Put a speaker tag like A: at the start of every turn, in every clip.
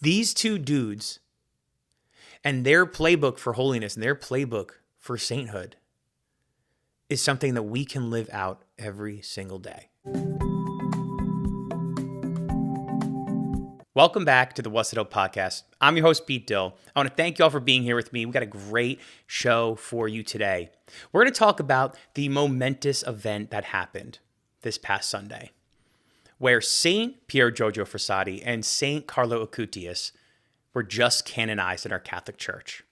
A: These two dudes and their playbook for holiness and their playbook for sainthood is something that we can live out every single day. Welcome back to the What's It Up podcast. I'm your host, Pete Dill. I want to thank you all for being here with me. We got a great show for you today. We're going to talk about the momentous event that happened this past Sunday, where Saint Pier Giorgio Frassati and Saint Carlo Acutis were just canonized in our Catholic Church.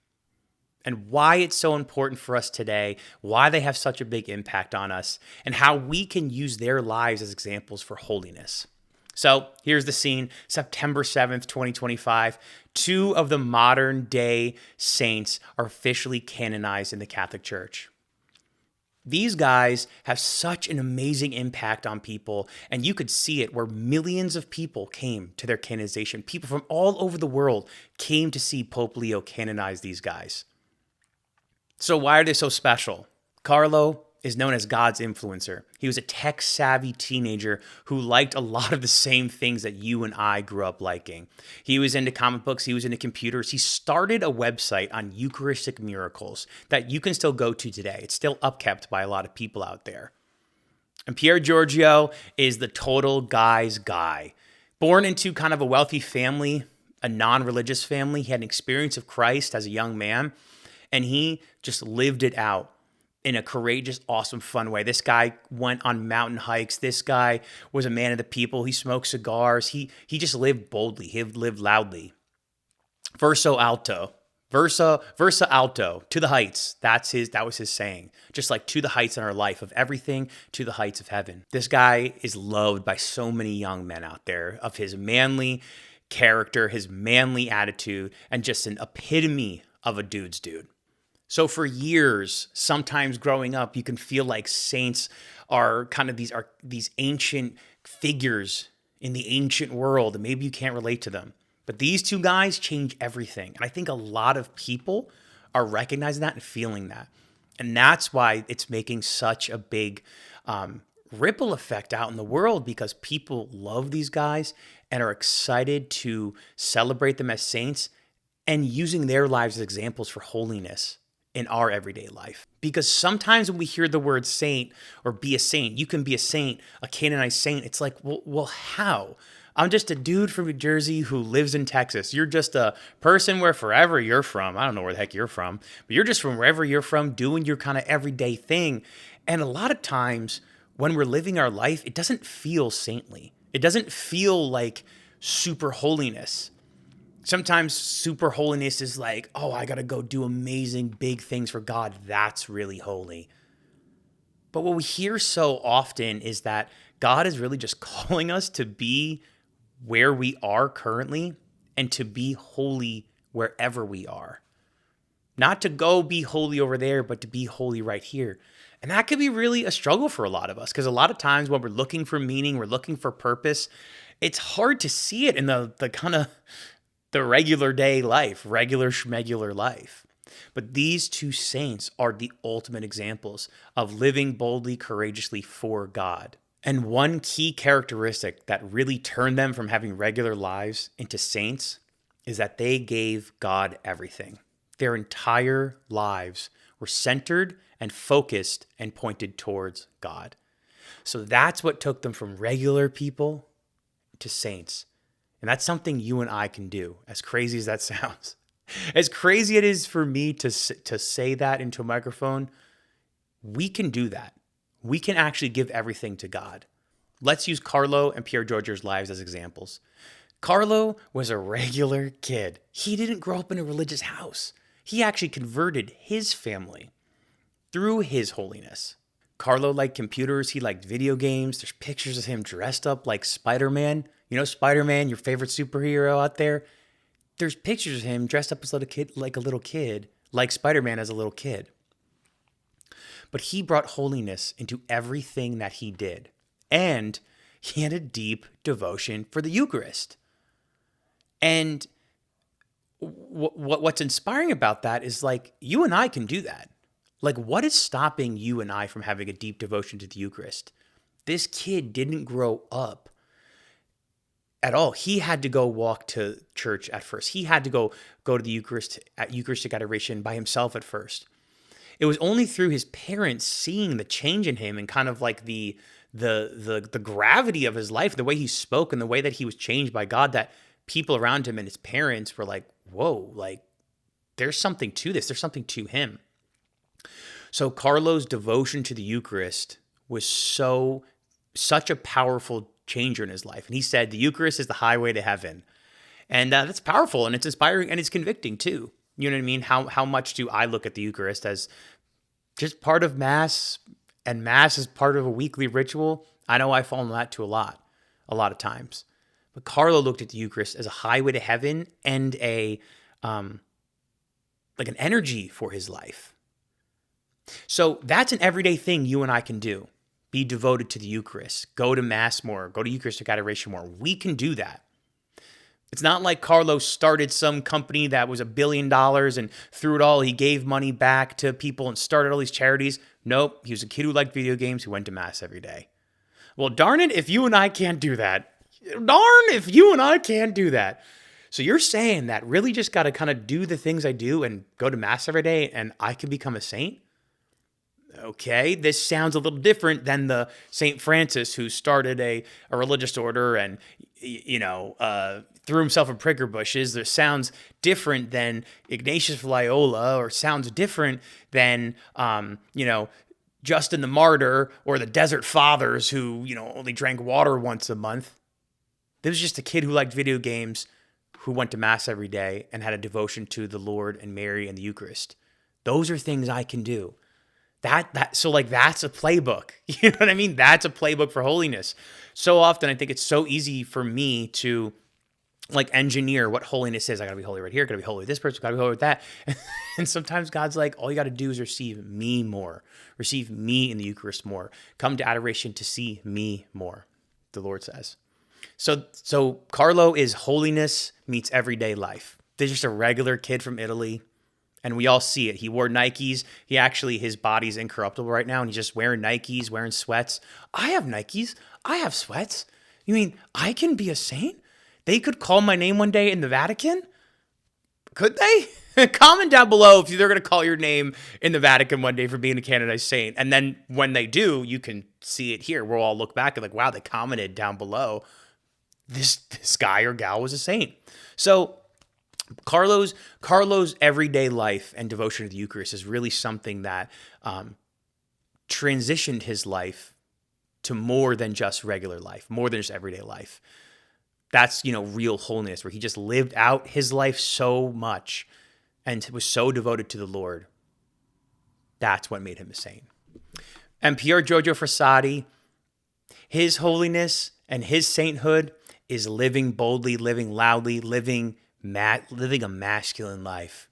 A: And why it's so important for us today, why they have such a big impact on us, and how we can use their lives as examples for holiness. So here's the scene, September 7th, 2025. Two of the modern day saints are officially canonized in the Catholic Church. These guys have such an amazing impact on people, and you could see it where millions of people came to their canonization. People from all over the world came to see Pope Leo canonize these guys. So why are they so special? Carlo is known as God's influencer. He was a tech-savvy teenager who liked a lot of the same things that you and I grew up liking. He was into comic books. He was into computers. He started a website on Eucharistic miracles that you can still go to today. It's still upkept by a lot of people out there. And Pier Giorgio is the total guy's guy. Born into kind of a wealthy family, a non-religious family, he had an experience of Christ as a young man, and he just lived it out in a courageous, awesome, fun way. This guy went on mountain hikes. This guy was a man of the people. He smoked cigars. He just lived boldly. He lived loudly. Verso alto. Versa alto. To the heights. That was his saying. Just like to the heights in our life, of everything to the heights of heaven. This guy is loved by so many young men out there of his manly character, his manly attitude, and just an epitome of a dude's dude. So for years, sometimes growing up, you can feel like saints are kind of these ancient figures in the ancient world, and maybe you can't relate to them. But these two guys change everything. And I think a lot of people are recognizing that and feeling that. And that's why it's making such a big ripple effect out in the world, because people love these guys and are excited to celebrate them as saints and using their lives as examples for holiness in our everyday life. Because sometimes when we hear the word saint or be a saint, you can be a saint, a canonized saint. It's like, well, how? I'm just a dude from New Jersey who lives in Texas. You're just a person wherever you're from. I don't know where the heck you're from, but you're just from wherever you're from doing your kind of everyday thing. And a lot of times when we're living our life, it doesn't feel saintly. It doesn't feel like super holiness. Sometimes super holiness is like, oh, I got to go do amazing big things for God. That's really holy. But what we hear so often is that God is really just calling us to be where we are currently and to be holy wherever we are. Not to go be holy over there, but to be holy right here. And that could be really a struggle for a lot of us, because a lot of times when we're looking for meaning, we're looking for purpose, it's hard to see it in the kind of the regular day life, regular schmegular life. But these two saints are the ultimate examples of living boldly, courageously for God. And one key characteristic that really turned them from having regular lives into saints is that they gave God everything. Their entire lives were centered and focused and pointed towards God. So that's what took them from regular people to saints. And that's something you and I can do, as crazy as that sounds. As crazy it is for me to say that into a microphone, we can do that. We can actually give everything to God. Let's use Carlo and Pier Giorgio's lives as examples. Carlo was a regular kid. He didn't grow up in a religious house. He actually converted his family through his holiness. Carlo liked computers. He liked video games. There's pictures of him dressed up like Spider-Man. You know Spider-Man, your favorite superhero out there? There's pictures of him dressed up as a little kid, like Spider-Man as a little kid. But he brought holiness into everything that he did. And he had a deep devotion for the Eucharist. And what's inspiring about that is, like, you and I can do that. Like, what is stopping you and I from having a deep devotion to the Eucharist? This kid didn't grow up at all. He had to go walk to church at first. He had to go to the Eucharistic adoration by himself at first. It was only through his parents seeing the change in him and kind of like the gravity of his life, the way he spoke and the way that he was changed by God, that people around him and his parents were like, whoa, like there's something to this. There's something to him. So Carlo's devotion to the Eucharist was such a powerful changer in his life. And he said, the Eucharist is the highway to heaven. And that's powerful, and it's inspiring, and it's convicting too. You know what I mean? How much do I look at the Eucharist as just part of Mass, and Mass is part of a weekly ritual? I know I fall into that too a lot of times. But Carlo looked at the Eucharist as a highway to heaven and a like an energy for his life. So that's an everyday thing you and I can do. Be devoted to the Eucharist. Go to Mass more. Go to Eucharistic adoration more. We can do that. It's not like Carlo started some company that was $1 billion and through it all, he gave money back to people and started all these charities. Nope. He was a kid who liked video games, who went to Mass every day. Well, darn it, if you and I can't do that. Darn if you and I can't do that. So you're saying that really just got to kind of do the things I do and go to Mass every day and I can become a saint? Okay, this sounds a little different than the Saint Francis who started a religious order and, threw himself in pricker bushes. This sounds different than Ignatius of Loyola, or sounds different than, Justin the Martyr or the Desert Fathers who, only drank water once a month. This was just a kid who liked video games, who went to Mass every day and had a devotion to the Lord and Mary and the Eucharist. Those are things I can do. So that's a playbook. You know what I mean? That's a playbook for holiness. So often I think it's so easy for me to like engineer what holiness is. I gotta be holy right here, gotta be holy with this person, gotta be holy with that. And sometimes God's like, all you gotta do is receive me more. Receive me in the Eucharist more. Come to adoration to see me more, the Lord says. So Carlo is holiness meets everyday life. There's just a regular kid from Italy. And we all see it. He wore Nikes. His body's incorruptible right now, and he's just wearing Nikes, wearing sweats. I have Nikes. I have sweats. You mean I can be a saint? They could call my name one day in the Vatican? Could they? Comment down below if they're going to call your name in the Vatican one day for being a canonized saint. And then when they do, you can see it here. We'll all look back and like, wow, they commented down below. This guy or gal was a saint. So Carlo's everyday life and devotion to the Eucharist is really something that transitioned his life to more than just regular life, more than just everyday life. That's, real holiness, where he just lived out his life so much and was so devoted to the Lord. That's what made him a saint. And Pier Giorgio Frassati, his holiness and his sainthood is living boldly, living loudly, living a masculine life.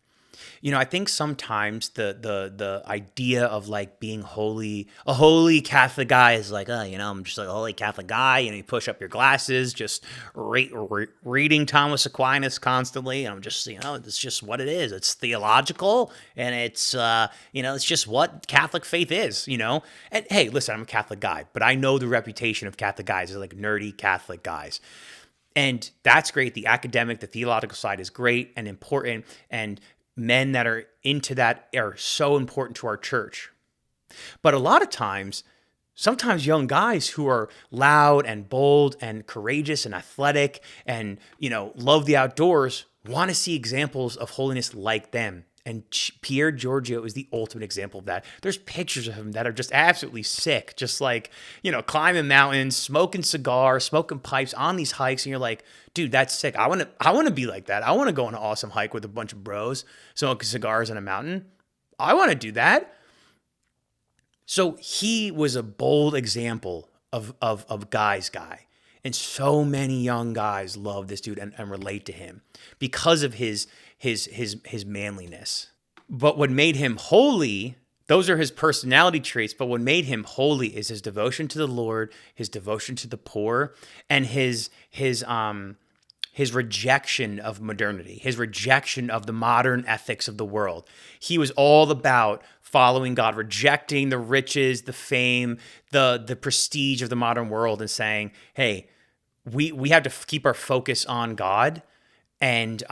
A: I think sometimes the idea of like being holy, a holy Catholic guy is like, I'm just like a holy Catholic guy. You push up your glasses, just reading Thomas Aquinas constantly. And I'm just, it's just what it is. It's theological, and it's, it's just what Catholic faith is, And hey, listen, I'm a Catholic guy, but I know the reputation of Catholic guys as like nerdy Catholic guys. And that's great. The academic, the theological side is great and important. And men that are into that are so important to our church. But a lot of times, sometimes young guys who are loud and bold and courageous and athletic and, love the outdoors want to see examples of holiness like them. And Pier Giorgio is the ultimate example of that. There's pictures of him that are just absolutely sick, just like, climbing mountains, smoking cigars, smoking pipes on these hikes. And you're like, dude, that's sick. I want to be like that. I want to go on an awesome hike with a bunch of bros, smoking cigars on a mountain. I want to do that. So he was a bold example of guy's guy. And so many young guys love this dude and relate to him because of his manliness. But what made him holy, those are his personality traits, but what made him holy is his devotion to the Lord, his devotion to the poor, and his rejection of modernity, his rejection of the modern ethics of the world. He was all about following God, rejecting the riches, the fame, the prestige of the modern world, and saying, hey, we have to keep our focus on God, and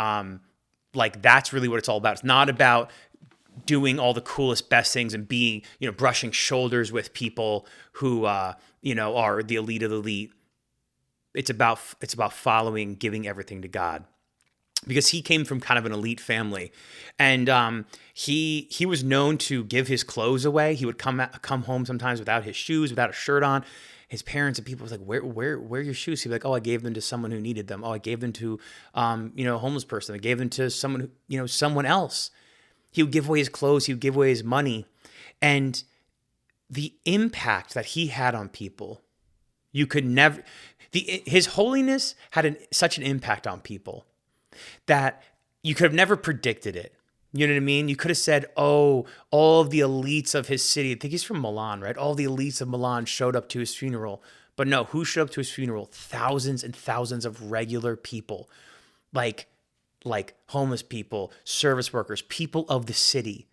A: like that's really what it's all about. It's not about doing all the coolest, best things and being, brushing shoulders with people who are the elite of the elite. It's about following, giving everything to God, because he came from kind of an elite family, and he was known to give his clothes away. He would come home sometimes without his shoes, without a shirt on. His parents and people was like, where are your shoes? He'd be like, oh, I gave them to someone who needed them. Oh, I gave them to a homeless person. I gave them to someone someone else. He would give away his clothes. He would give away his money, and the impact that he had on people, you could never. His holiness had such an impact on people that you could have never predicted it. You know what I mean? You could have said, oh, all of the elites of his city, I think he's from Milan, right? All the elites of Milan showed up to his funeral. But no, who showed up to his funeral? Thousands and thousands of regular people, like homeless people, service workers, people of the city,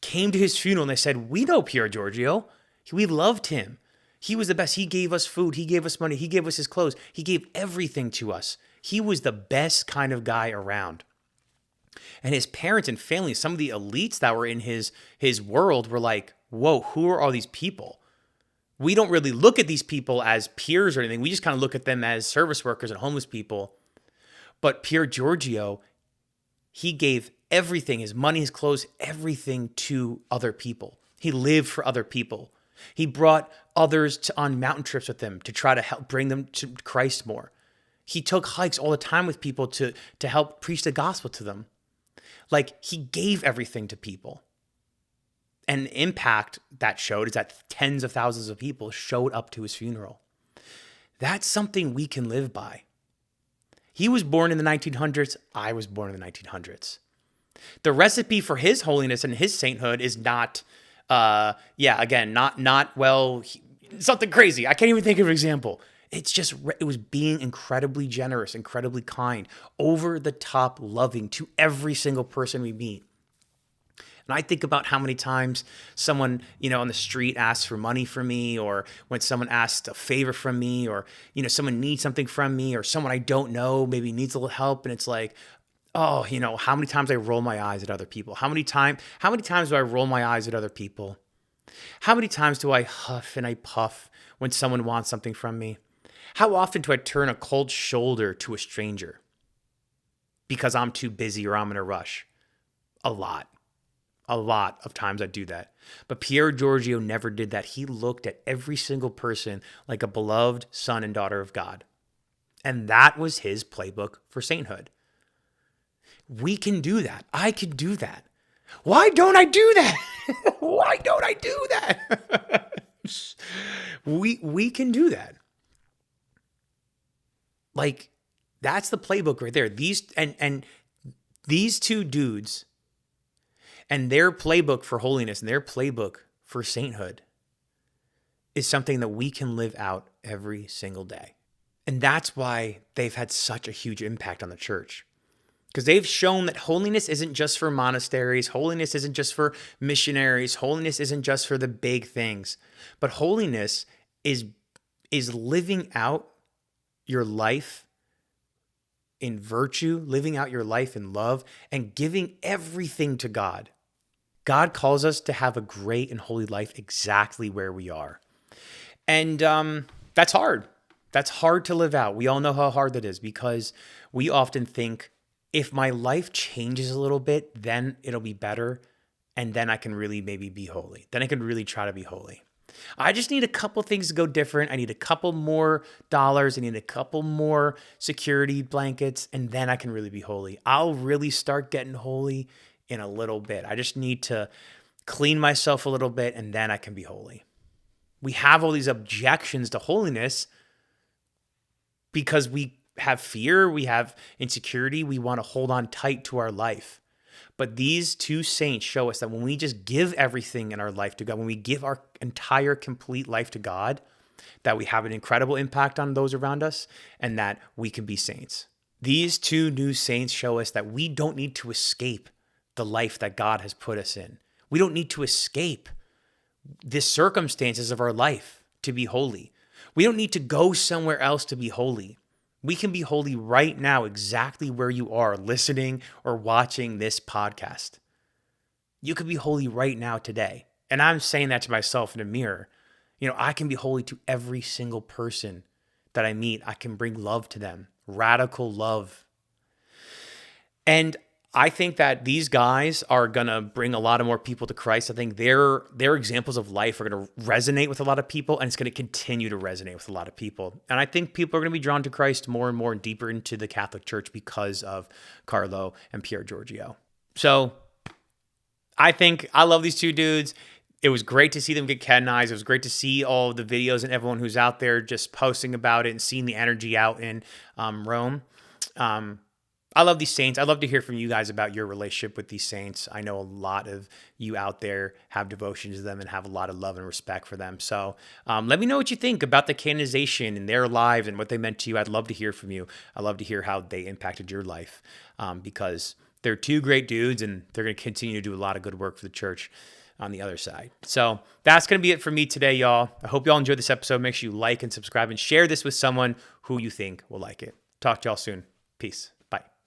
A: came to his funeral and they said, we know Pier Giorgio. We loved him. He was the best. He gave us food. He gave us money. He gave us his clothes. He gave everything to us. He was the best kind of guy around. And his parents and family, some of the elites that were in his world were like, whoa, who are all these people? We don't really look at these people as peers or anything. We just kind of look at them as service workers and homeless people. But Pier Giorgio, he gave everything, his money, his clothes, everything to other people. He lived for other people. He brought others on mountain trips with him to try to help bring them to Christ more. He took hikes all the time with people to help preach the gospel to them. Like, he gave everything to people. And the impact that showed is that tens of thousands of people showed up to his funeral. That's something we can live by. He was born in the 1900s. I was born in the 1900s. The recipe for his holiness and his sainthood is not, something crazy. I can't even think of an example. It was being incredibly generous, incredibly kind, over the top loving to every single person we meet. And I think about how many times someone, on the street asks for money from me, or when someone asks a favor from me, or, someone needs something from me, or someone I don't know maybe needs a little help. And it's like, oh, how many times I roll my eyes at other people? How many times do I roll my eyes at other people? How many times do I huff and I puff when someone wants something from me? How often do I turn a cold shoulder to a stranger because I'm too busy or I'm in a rush? A lot of times I do that. But Pier Giorgio never did that. He looked at every single person like a beloved son and daughter of God. And that was his playbook for sainthood. We can do that. I can do that. Why don't I do that? Why don't I do that? We can do that. Like, that's the playbook right there. These two dudes and their playbook for holiness and their playbook for sainthood is something that we can live out every single day. And that's why they've had such a huge impact on the church. Because they've shown that holiness isn't just for monasteries. Holiness isn't just for missionaries. Holiness isn't just for the big things. But holiness is living out your life in virtue, living out your life in love, and giving everything to God. God calls us to have a great and holy life exactly where we are. And that's hard. That's hard to live out. We all know how hard that is, because we often think, if my life changes a little bit, then it'll be better, and then I can really maybe be holy. Then I can really try to be holy. I just need a couple things to go different. I need a couple more dollars. I need a couple more security blankets, and then I can really be holy. I'll really start getting holy in a little bit. I just need to clean myself a little bit, and then I can be holy. We have all these objections to holiness because we have fear, we have insecurity, we want to hold on tight to our life. But these two saints show us that when we just give everything in our life to God, when we give our entire complete life to God, that we have an incredible impact on those around us, and that we can be saints. These two new saints show us that we don't need to escape the life that God has put us in. We don't need to escape the circumstances of our life to be holy. We don't need to go somewhere else to be holy. We can be holy right now, exactly where you are listening or watching this podcast. You could be holy right now today. And I'm saying that to myself in the mirror. I can be holy to every single person that I meet. I can bring love to them, radical love. And I think that these guys are going to bring a lot of more people to Christ. I think their examples of life are going to resonate with a lot of people, and it's going to continue to resonate with a lot of people. And I think people are going to be drawn to Christ more and more and deeper into the Catholic Church because of Carlo and Pier Giorgio. So I love these two dudes. It was great to see them get canonized. It was great to see all the videos and everyone who's out there just posting about it and seeing the energy out in Rome. I love these saints. I'd love to hear from you guys about your relationship with these saints. I know a lot of you out there have devotion to them and have a lot of love and respect for them. So let me know what you think about the canonization and their lives and what they meant to you. I'd love to hear from you. I'd love to hear how they impacted your life because they're two great dudes and they're going to continue to do a lot of good work for the church on the other side. So that's going to be it for me today, y'all. I hope y'all enjoyed this episode. Make sure you like and subscribe and share this with someone who you think will like it. Talk to y'all soon. Peace.